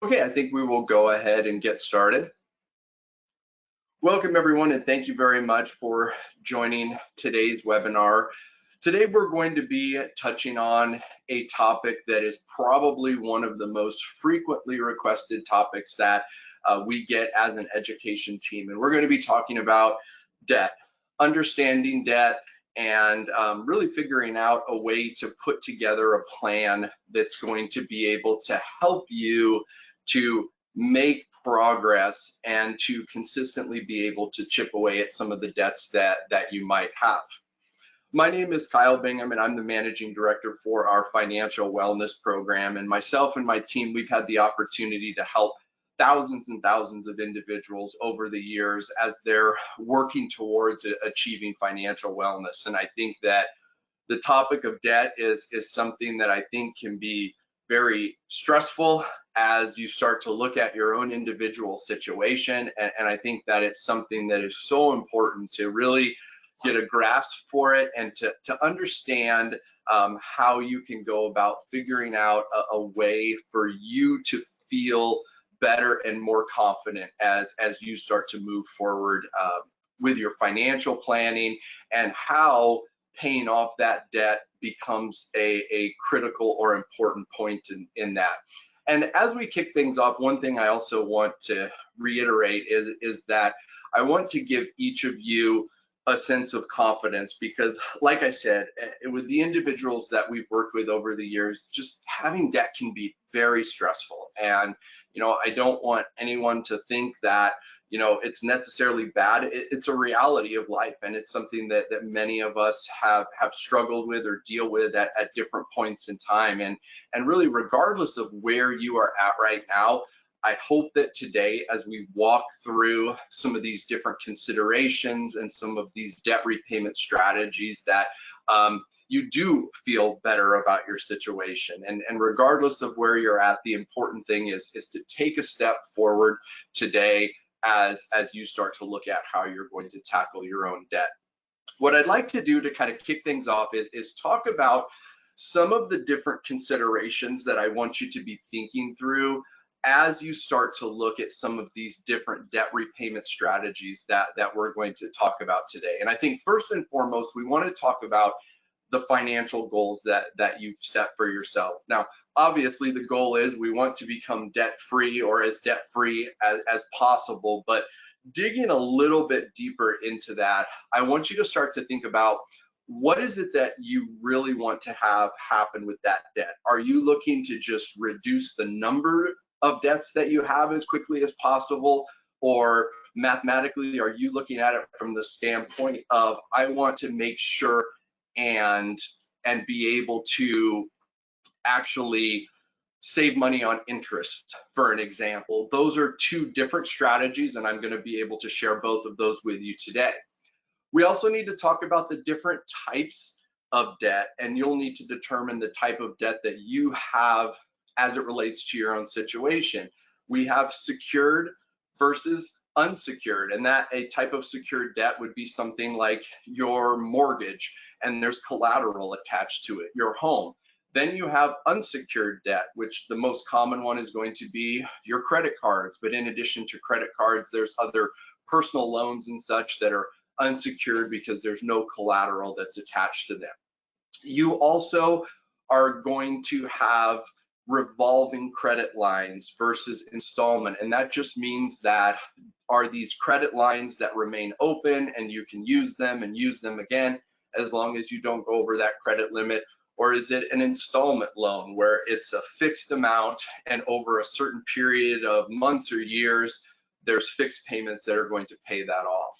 Okay, I think we will go ahead and get started. Welcome everyone, and thank you very much for joining today's webinar. Today we're going to be touching on a topic that is probably one of the most frequently requested topics that we get as an education team. And we're going to be talking about debt, understanding debt, and really figuring out a way to put together a plan that's going to be able to help you to make progress and to consistently be able to chip away at some of the debts that you might have. My name is Kyle Bingham, and I'm the managing director for our financial wellness program. And myself and my team, we've had the opportunity to help thousands and thousands of individuals over the years as they're working towards achieving financial wellness. And I think that the topic of debt is something that I think can be very stressful as you start to look at your own individual situation. And I think that it's something that is so important to really get a grasp for it and to understand how you can go about figuring out a way for you to feel better and more confident as you start to move forward with your financial planning, and how paying off that debt becomes a critical or important point in that. And as we kick things off, one thing I also want to reiterate is that I want to give each of you a sense of confidence, because like I said, with the individuals that we've worked with over the years, just having debt can be very stressful. And I don't want anyone to think that it's necessarily bad. It's a reality of life, and it's something that many of us have struggled with or deal with at different points in time. And really, regardless of where you are at right now, I hope that today, as we walk through some of these different considerations and some of these debt repayment strategies, that you do feel better about your situation. And regardless of where you're at, the important thing is to take a step forward today as you start to look at how you're going to tackle your own debt. What I'd like to do to kind of kick things off is talk about some of the different considerations that I want you to be thinking through as you start to look at some of these different debt repayment strategies that we're going to talk about today. And I think first and foremost, we want to talk about the financial goals that you've set for yourself. Now, obviously, the goal is we want to become debt-free, or as debt-free as possible. But digging a little bit deeper into that, I want you to start to think about, what is it that you really want to have happen with that debt? Are you looking to just reduce the number of debts that you have as quickly as possible? Or mathematically, are you looking at it from the standpoint of, I want to make sure and be able to actually save money on interest, for an example? Those are two different strategies, and I'm going to be able to share both of those with you today. We also need to talk about the different types of debt, and you'll need to determine the type of debt that you have as it relates to your own situation. We have secured versus unsecured, and that a type of secured debt would be something like your mortgage, and there's collateral attached to it, your home. Then you have unsecured debt, which the most common one is going to be your credit cards. But in addition to credit cards, there's other personal loans and such that are unsecured because there's no collateral that's attached to them. You also are going to have revolving credit lines versus installment, and that just means that are these credit lines that remain open and you can use them and use them again as long as you don't go over that credit limit? Or is it an installment loan where it's a fixed amount, and over a certain period of months or years, there's fixed payments that are going to pay that off?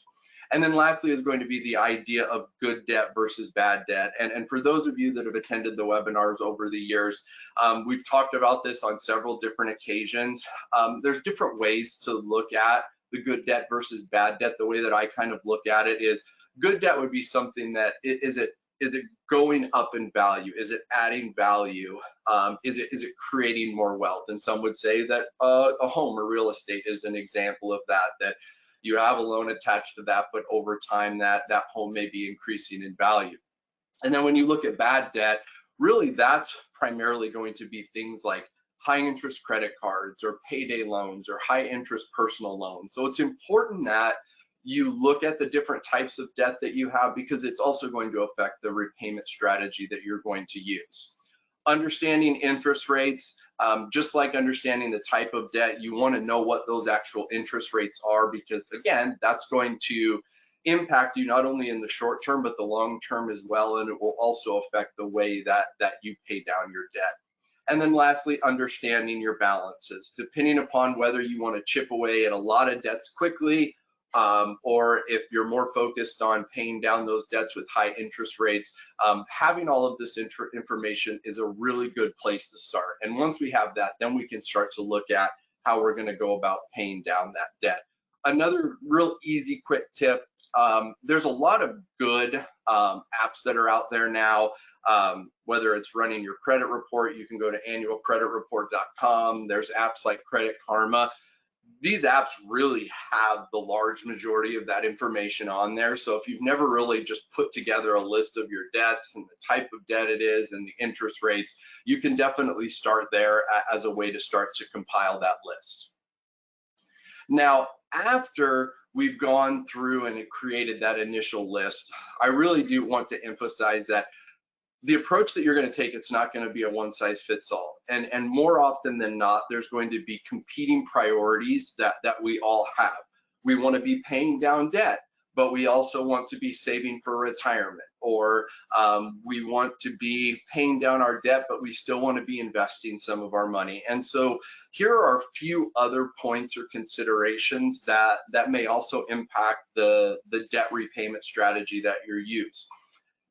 And then lastly is going to be the idea of good debt versus bad debt. And for those of you that have attended the webinars over the years, we've talked about this on several different occasions. There's different ways to look at the good debt versus bad debt. The way that I kind of look at it is, good debt would be something that, is it going up in value? Is it adding value? Is it creating more wealth? And some would say that a home or real estate is an example of that you have a loan attached to that, but over time that home may be increasing in value. And then when you look at bad debt, really that's primarily going to be things like high interest credit cards or payday loans or high interest personal loans. So it's important that you look at the different types of debt that you have, because it's also going to affect the repayment strategy that you're going to use. Understanding interest rates, just like understanding the type of debt, you want to know what those actual interest rates are, because again, that's going to impact you not only in the short term, but the long term as well, and it will also affect the way that you pay down your debt. And then lastly, understanding your balances, depending upon whether you want to chip away at a lot of debts quickly, or if you're more focused on paying down those debts with high interest rates. Having all of this information is a really good place to start. And once we have that, then we can start to look at how we're going to go about paying down that debt. Another real easy, quick tip, there's a lot of good apps that are out there now, whether it's running your credit report. You can go to annualcreditreport.com. There's apps like Credit Karma. These apps really have the large majority of that information on there. So if you've never really just put together a list of your debts and the type of debt it is and the interest rates, you can definitely start there as a way to start to compile that list. Now, after we've gone through and created that initial list, I really do want to emphasize that the approach that you're going to take, it's not going to be a one size fits all. And more often than not, there's going to be competing priorities that we all have. We want to be paying down debt, but we also want to be saving for retirement, or we want to be paying down our debt, but we still want to be investing some of our money. And so here are a few other points or considerations that may also impact the debt repayment strategy that you use.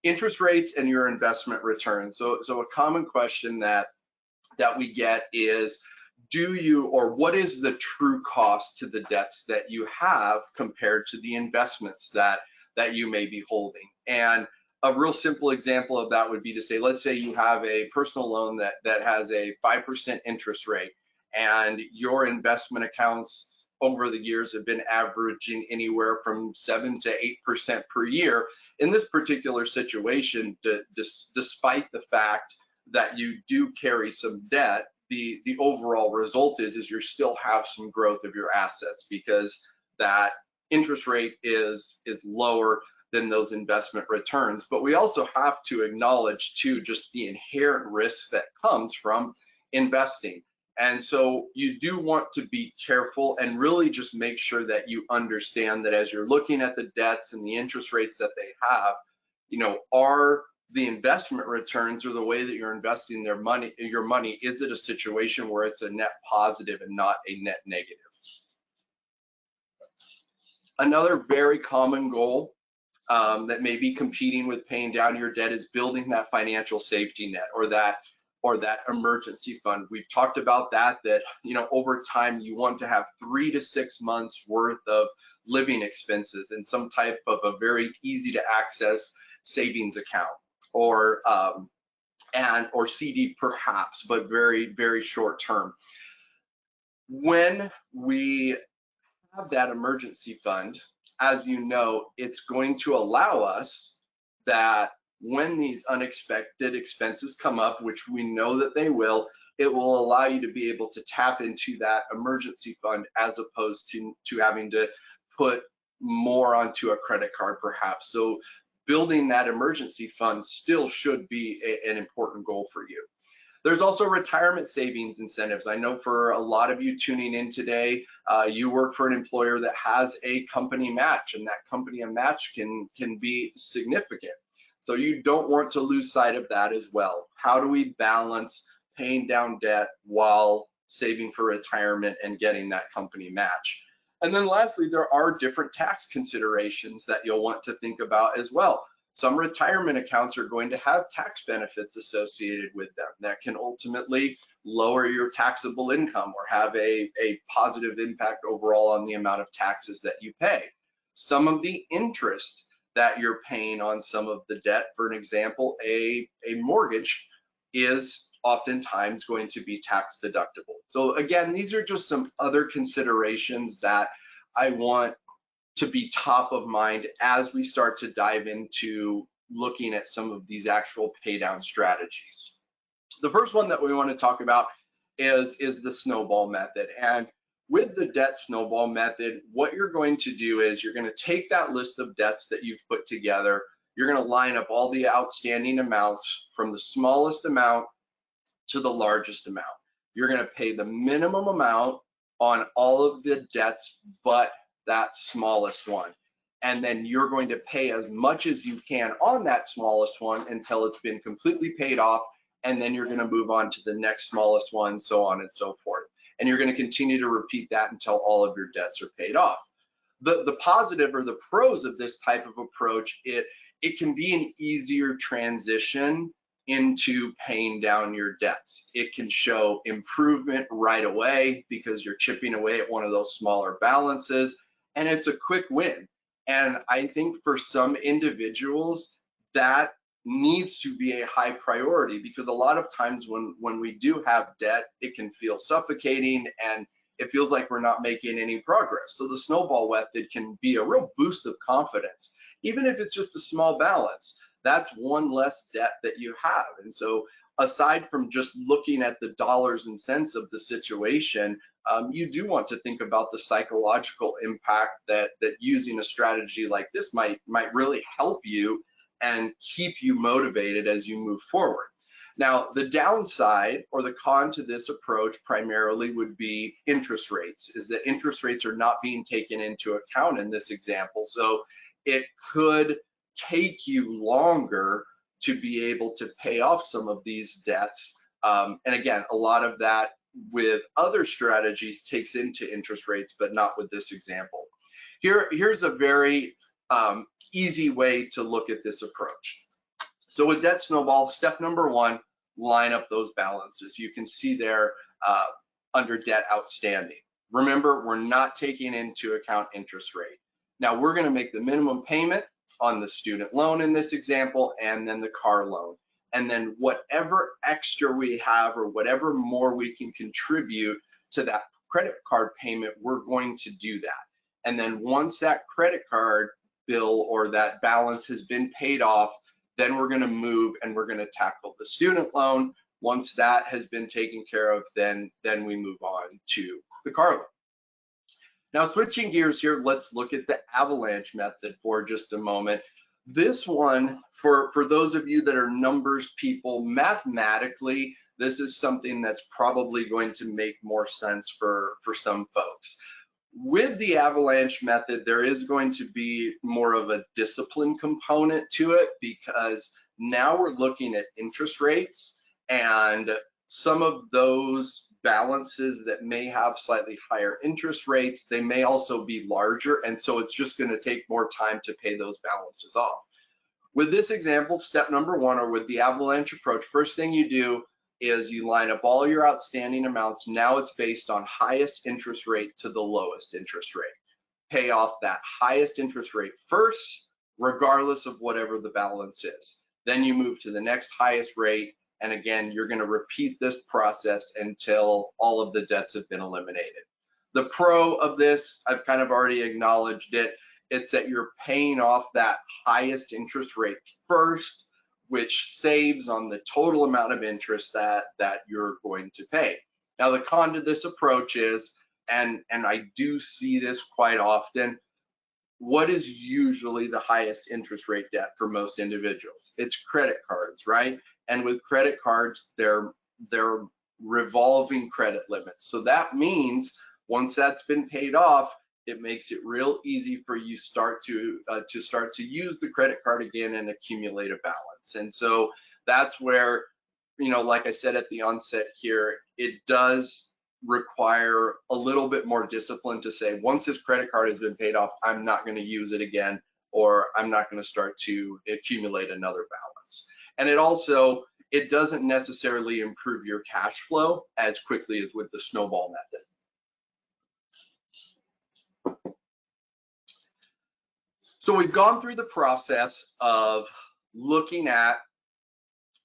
Interest rates and your investment returns. So a common question that we get is, do you, or what is the true cost to the debts that you have compared to the investments that you may be holding? And a real simple example of that would be to say, let's say you have a personal loan that has a 5% interest rate, and your investment accounts over the years have been averaging anywhere from 7 to 8% per year. In this particular situation, despite the fact that you do carry some debt, the overall result is you still have some growth of your assets, because that interest rate is lower than those investment returns. But we also have to acknowledge too just the inherent risk that comes from investing. And so you do want to be careful and really just make sure that you understand that as you're looking at the debts and the interest rates that they have, are the investment returns, or the way that you're investing your money, is it a situation where it's a net positive and not a net negative? Another very common goal that may be competing with paying down your debt is building that financial safety net, or that emergency fund. We've talked about that over time you want to have 3 to 6 months worth of living expenses in some type of a very easy to access savings account, or CD perhaps, but very, very short term. When we have that emergency fund, as you know, it's going to allow us that when these unexpected expenses come up, which we know that they will, it will allow you to be able to tap into that emergency fund, as opposed to having to put more onto a credit card perhaps. So building that emergency fund still should be an important goal for you. There's also retirement savings incentives. I know for a lot of you tuning in today, you work for an employer that has a company match, and that company match can be significant. So you don't want to lose sight of that as well. How do we balance paying down debt while saving for retirement and getting that company match? And then lastly, there are different tax considerations that you'll want to think about as well. Some retirement accounts are going to have tax benefits associated with them that can ultimately lower your taxable income, or have a positive impact overall on the amount of taxes that you pay. Some of the interest that you're paying on some of the debt, for an example, a mortgage, is oftentimes going to be tax deductible. So again, these are just some other considerations that I want to be top of mind as we start to dive into looking at some of these actual pay down strategies. The first one that we want to talk about is the snowball method. And with the debt snowball method, what you're going to do is you're going to take that list of debts that you've put together, you're going to line up all the outstanding amounts from the smallest amount to the largest amount. You're going to pay the minimum amount on all of the debts but that smallest one. And then you're going to pay as much as you can on that smallest one until it's been completely paid off. And then you're going to move on to the next smallest one, so on and so forth. And you're going to continue to repeat that until all of your debts are paid off. The positive or the pros of this type of approach, it can be an easier transition into paying down your debts. It can show improvement right away because you're chipping away at one of those smaller balances, and it's a quick win. And I think for some individuals, that needs to be a high priority, because a lot of times when we do have debt, it can feel suffocating and it feels like we're not making any progress. So the snowball method can be a real boost of confidence. Even if it's just a small balance, that's one less debt that you have. And so aside from just looking at the dollars and cents of the situation, you do want to think about the psychological impact that using a strategy like this might really help you and keep you motivated as you move forward. Now, the downside or the con to this approach primarily would be interest rates, is that interest rates are not being taken into account in this example. So it could take you longer to be able to pay off some of these debts. And again, a lot of that with other strategies takes into interest rates, but not with this example. Here's a very easy way to look at this approach. So with debt snowball, step number one, line up those balances. You can see there under debt outstanding. Remember, we're not taking into account interest rate. Now we're going to make the minimum payment on the student loan in this example, and then the car loan. And then whatever extra we have or whatever more we can contribute to that credit card payment, we're going to do that. And then once that credit card bill or that balance has been paid off, then we're going to move and we're going to tackle the student loan. Once that has been taken care of, then we move on to the car loan. Now, switching gears here, let's look at the avalanche method for just a moment. This one, for those of you that are numbers people, mathematically, this is something that's probably going to make more sense for some folks. With the avalanche method, there is going to be more of a discipline component to it, because now we're looking at interest rates, and some of those balances that may have slightly higher interest rates, they may also be larger, and so it's just going to take more time to pay those balances off. With this example, step number one, or with the avalanche approach, first thing you do is you line up all your outstanding amounts. Now it's based on highest interest rate to the lowest interest rate. Pay off that highest interest rate first, regardless of whatever the balance is. Then you move to the next highest rate, and again, you're going to repeat this process until all of the debts have been eliminated. The pro of this, I've kind of already acknowledged it, it's that you're paying off that highest interest rate first, which saves on the total amount of interest that you're going to pay. Now, the con to this approach is, and I do see this quite often, what is usually the highest interest rate debt for most individuals? It's credit cards, right? And with credit cards, they're revolving credit limits. So that means once that's been paid off, it makes it real easy for you start to use the credit card again and accumulate a balance. And so that's where, you know, like I said at the onset here, it does require a little bit more discipline to say, once this credit card has been paid off, I'm not going to use it again, or I'm not going to start to accumulate another balance. And it doesn't necessarily improve your cash flow as quickly as with the snowball method. So we've gone through the process of looking at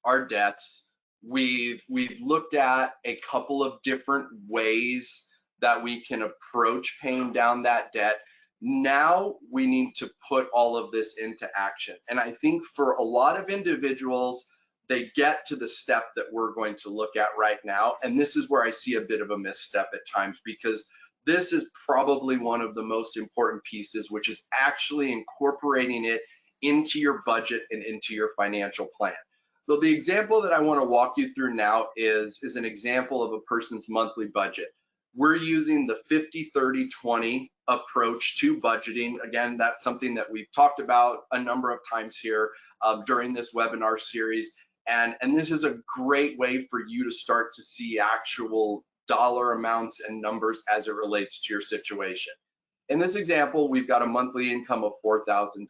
our debts. We've looked at a couple of different ways that we can approach paying down that debt. Now we need to put all of this into action. And I think for a lot of individuals, they get to the step that we're going to look at right now. And this is where I see a bit of a misstep at times, because this is probably one of the most important pieces, which is actually incorporating it into your budget and into your financial plan. So the example that I want to walk you through now is an example of a person's monthly budget. We're using the 50-30-20 approach to budgeting. Again, that's something that we've talked about a number of times here during this webinar series. And this is a great way for you to start to see actual dollar amounts and numbers as it relates to your situation. In this example, we've got a monthly income of $4,000,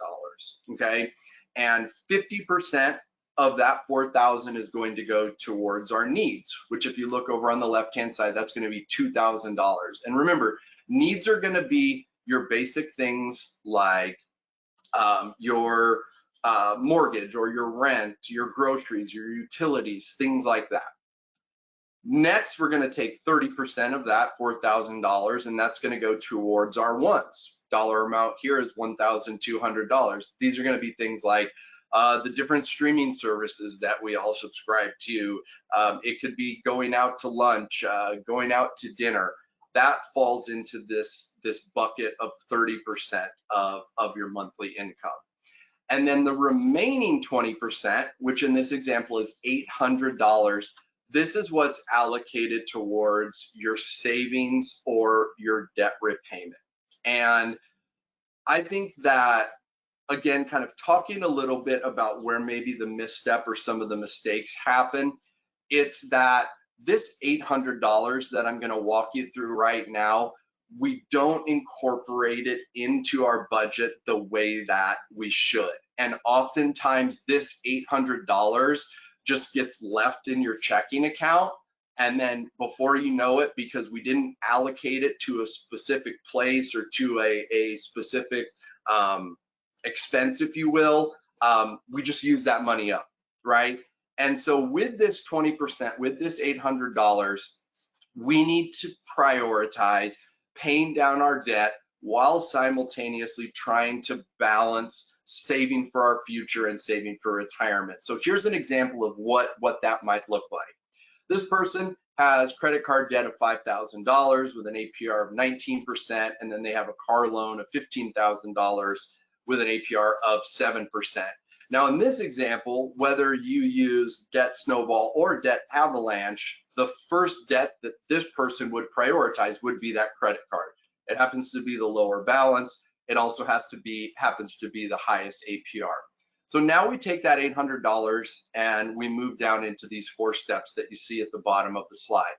okay? And 50% of that 4,000 is going to go towards our needs, which if you look over on the left-hand side, that's going to be $2,000. And remember, needs are going to be your basic things like your mortgage or your rent, your groceries, your utilities, things like that. Next, we're going to take 30% of that $4,000, and that's going to go towards our wants. Dollar amount here is $1,200. These are going to be things like the different streaming services that we all subscribe to. It could be going out to lunch, going out to dinner. That falls into this bucket of 30% of your monthly income. And then the remaining 20%, which in this example is $800, this is what's allocated towards your savings or your debt repayment. And I think that, again, kind of talking a little bit about where maybe the misstep or some of the mistakes happen, it's that this $800 that I'm going to walk you through right now, we don't incorporate it into our budget the way that we should. And oftentimes this $800 just gets left in your checking account. And then before you know it, because we didn't allocate it to a specific place or to a specific expense, if you will, we just use that money up, right? And so with this 20%, with this $800, we need to prioritize paying down our debt while simultaneously trying to balance saving for our future and saving for retirement. So here's an example of what that might look like. This person has credit card debt of $5,000 with an APR of 19%, and then they have a car loan of $15,000 with an APR of 7%. Now in this example, whether you use Debt Snowball or Debt Avalanche, the first debt that this person would prioritize would be that credit card. It happens to be the lower balance. It also happens to be the highest APR. So now we take that $800 and we move down into these 4 steps that you see at the bottom of the slide.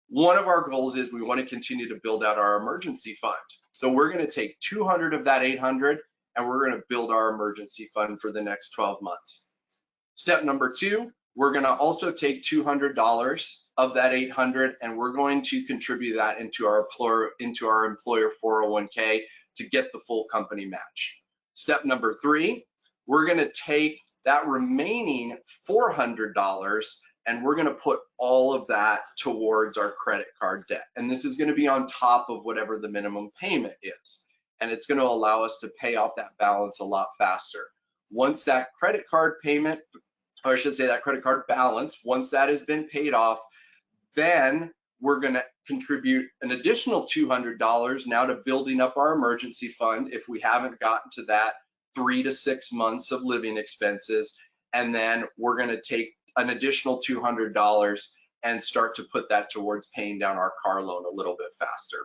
One of our goals is we want to continue to build out our emergency fund. So we're going to take 200 of that 800 and we're going to build our emergency fund for the next 12 months. Step number 2, we're going to also take $200 of that 800 and we're going to contribute that into our employer 401k to get the full company match. Step number 3, we're going to take that remaining $400 and we're going to put all of that towards our credit card debt. And this is going to be on top of whatever the minimum payment is. And it's going to allow us to pay off that balance a lot faster. Once that credit card payment, or I should say that credit card balance, once that has been paid off, then we're going to contribute an additional $200 now to building up our emergency fund if we haven't gotten to that 3 to 6 months of living expenses. And then we're going to take an additional $200 and start to put that towards paying down our car loan a little bit faster.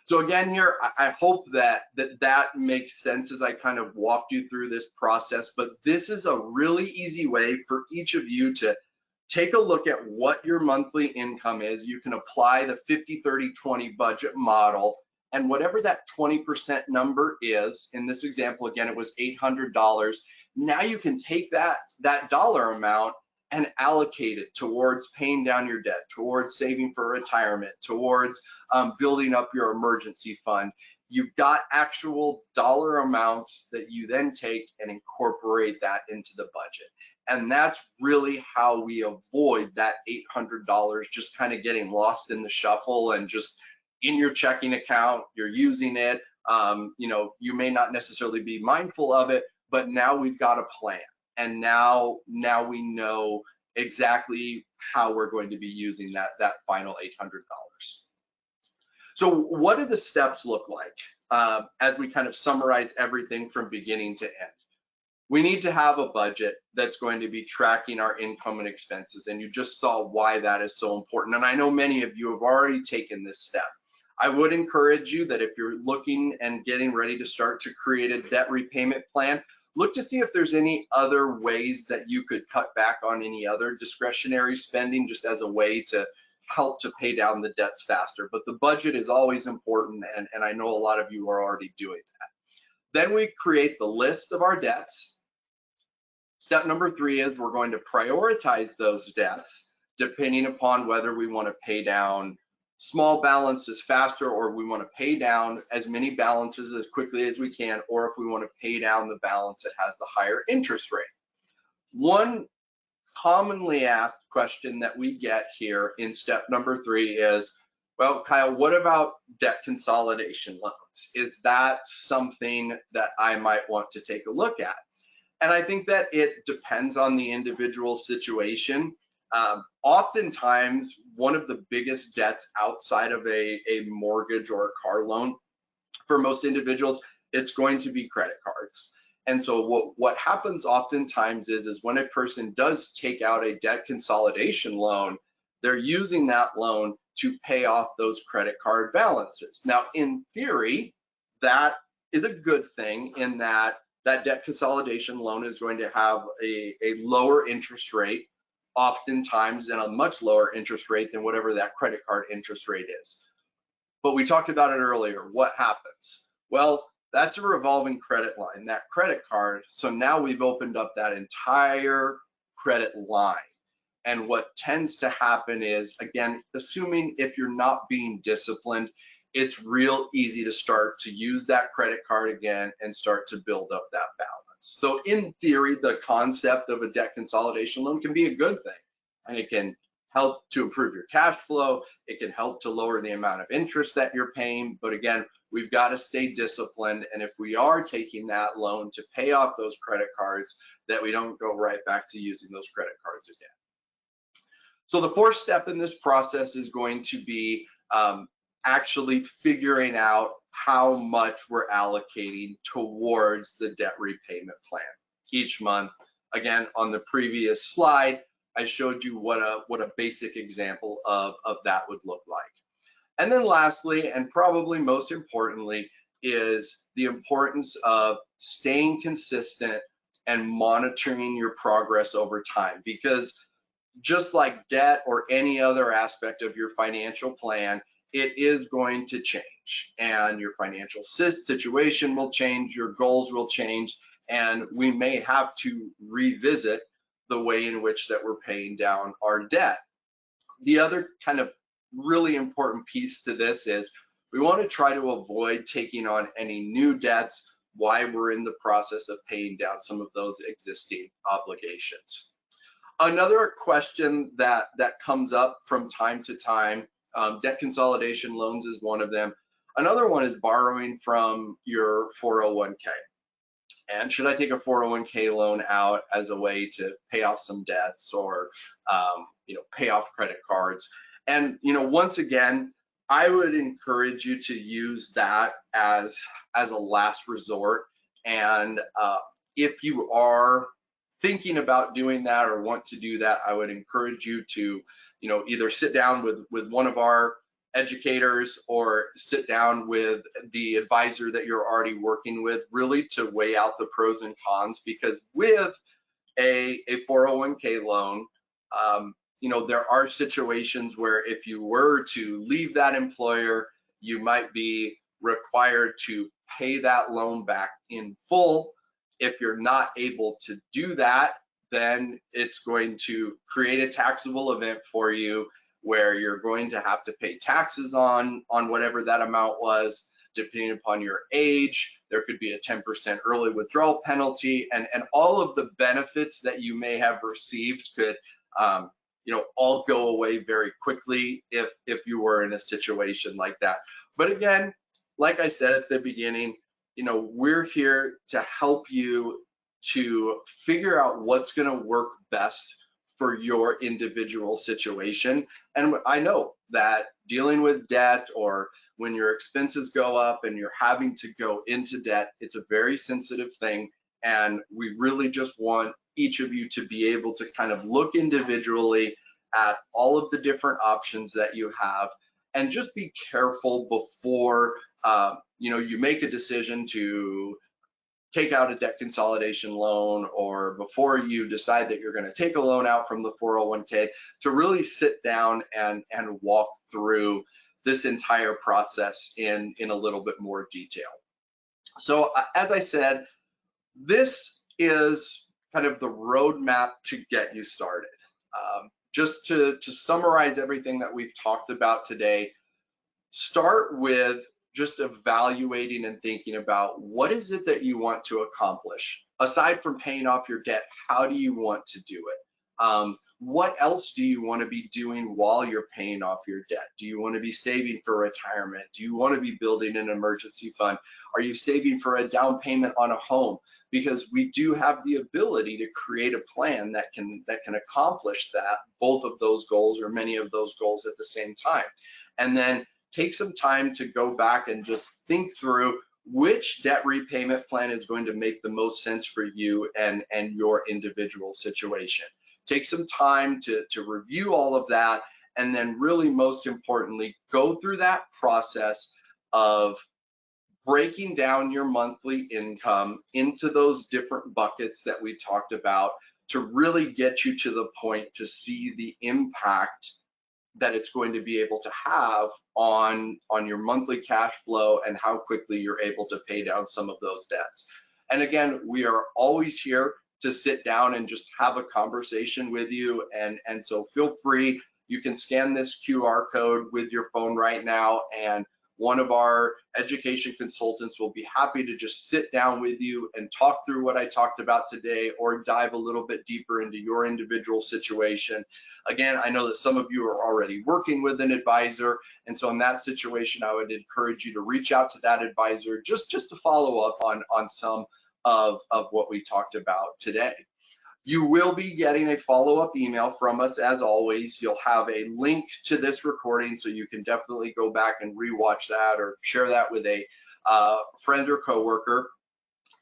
So again, here, I hope that makes sense as I kind of walked you through this process, but this is a really easy way for each of you to take a look at what your monthly income is. You can apply the 50-30-20 budget model, and whatever that 20% number is, in this example, again, it was $800. Now you can take that dollar amount and allocate it towards paying down your debt, towards saving for retirement, towards building up your emergency fund. You've got actual dollar amounts that you then take and incorporate that into the budget. And that's really how we avoid that $800 just kind of getting lost in the shuffle and just in your checking account, you're using it. You know, you may not necessarily be mindful of it, but now we've got a plan. and now we know exactly how we're going to be using that final $800. So what do the steps look like as we kind of summarize everything from beginning to end? We need to have a budget that's going to be tracking our income and expenses, and you just saw why that is so important. And I know many of you have already taken this step. I would encourage you that if you're looking and getting ready to start to create a debt repayment plan, look to see if there's any other ways that you could cut back on any other discretionary spending, just as a way to help to pay down the debts faster. But the budget is always important, and I know a lot of you are already doing that. Then we create the list of our debts. Step number 3 is we're going to prioritize those debts depending upon whether we want to pay down small balances faster, or we want to pay down as many balances as quickly as we can, or if we want to pay down the balance that has the higher interest rate. One commonly asked question that we get here in step number 3 is, well, Kyle, what about debt consolidation loans? Is that something that I might want to take a look at? And I think that it depends on the individual situation. Oftentimes, one of the biggest debts outside of a mortgage or a car loan for most individuals, it's going to be credit cards. And so what happens oftentimes is when a person does take out a debt consolidation loan, they're using that loan to pay off those credit card balances. Now, in theory, that is a good thing in that debt consolidation loan is going to have a lower interest rate, oftentimes, and a much lower interest rate than whatever that credit card interest rate is. But we talked about it earlier. What happens? Well, that's a revolving credit line, that credit card. So now we've opened up that entire credit line. And what tends to happen is, again, assuming if you're not being disciplined, it's real easy to start to use that credit card again and start to build up that balance. So in theory, the concept of a debt consolidation loan can be a good thing, and it can help to improve your cash flow. It can help to lower the amount of interest that you're paying. But again, we've got to stay disciplined. And if we are taking that loan to pay off those credit cards, that we don't go right back to using those credit cards again. So the 4th step in this process is going to be actually figuring out how much we're allocating towards the debt repayment plan each month. Again, on the previous slide, I showed you what a basic example of that would look like. And then lastly, and probably most importantly, is the importance of staying consistent and monitoring your progress over time. Because just like debt or any other aspect of your financial plan, it is going to change, and your financial situation will change, your goals will change, and we may have to revisit the way in which that we're paying down our debt. The other kind of really important piece to this is we want to try to avoid taking on any new debts while we're in the process of paying down some of those existing obligations. Another question that comes up from time to time, debt consolidation loans is one of them. Another one is borrowing from your 401k. And should I take a 401k loan out as a way to pay off some debts or pay off credit cards? And once again, I would encourage you to use that as a last resort. And if you are thinking about doing that or want to do that, I would encourage you to either sit down with one of our educators or sit down with the advisor that you're already working with, really to weigh out the pros and cons. Because with a 401k loan, there are situations where if you were to leave that employer, you might be required to pay that loan back in full. If you're not able to do that, then it's going to create a taxable event for you where you're going to have to pay taxes on whatever that amount was. Depending upon your age, there could be a 10% early withdrawal penalty, and all of the benefits that you may have received could all go away very quickly if you were in a situation like that. But again, like I said at the beginning, we're here to help you to figure out what's going to work best for your individual situation. And I know that dealing with debt, or when your expenses go up and you're having to go into debt, it's a very sensitive thing. And we really just want each of you to be able to kind of look individually at all of the different options that you have, and just be careful before you make a decision to take out a debt consolidation loan, or before you decide that you're going to take a loan out from the 401k, to really sit down and walk through this entire process in a little bit more detail. So as I said, this is kind of the roadmap to get you started. Just to summarize everything that we've talked about today, start with just evaluating and thinking about what is it that you want to accomplish. Aside from paying off your debt, how do you want to do it? What else do you want to be doing while you're paying off your debt? Do you want to be saving for retirement? Do you want to be building an emergency fund? Are you saving for a down payment on a home? Because we do have the ability to create a plan that can accomplish that, both of those goals, or many of those goals at the same time. And then take some time to go back and just think through which debt repayment plan is going to make the most sense for you and your individual situation. Take some time to review all of that, and then really, most importantly, go through that process of breaking down your monthly income into those different buckets that we talked about, to really get you to the point to see the impact that it's going to be able to have on your monthly cash flow, and how quickly you're able to pay down some of those debts. And again, we are always here to sit down and just have a conversation with you, and so feel free. You can scan this QR code with your phone right now, and one of our education consultants will be happy to just sit down with you and talk through what I talked about today, or dive a little bit deeper into your individual situation. Again, I know that some of you are already working with an advisor, and so in that situation, I would encourage you to reach out to that advisor just to follow up on some of what we talked about today. You will be getting a follow-up email from us. As always, you'll have a link to this recording, so you can definitely go back and rewatch that, or share that with a friend or coworker.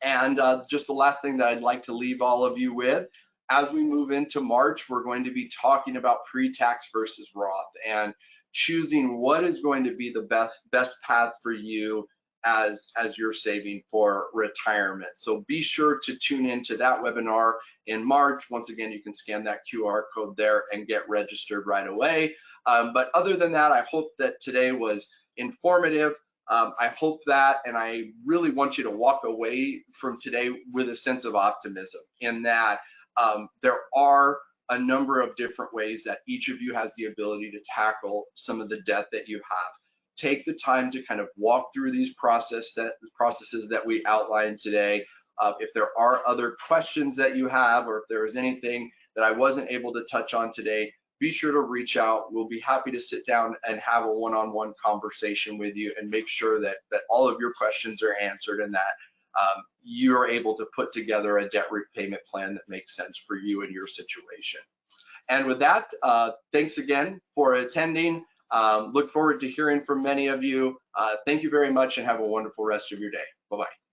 And just the last thing that I'd like to leave all of you with, as we move into March, we're going to be talking about pre-tax versus Roth, and choosing what is going to be the best path for you as you're saving for retirement. So be sure to tune into that webinar in March. Once again, you can scan that QR code there and get registered right away. But other than that, I hope that today was informative. I hope that, and I really want you to walk away from today with a sense of optimism, in that there are a number of different ways that each of you has the ability to tackle some of the debt that you have. Take the time to kind of walk through these processes that we outlined today. If there are other questions that you have, or if there is anything that I wasn't able to touch on today, be sure to reach out. We'll be happy to sit down and have a one-on-one conversation with you, and make sure that all of your questions are answered, and that you're able to put together a debt repayment plan that makes sense for you and your situation. And with that, thanks again for attending. Look forward to hearing from many of you. Thank you very much, and have a wonderful rest of your day. Bye-bye.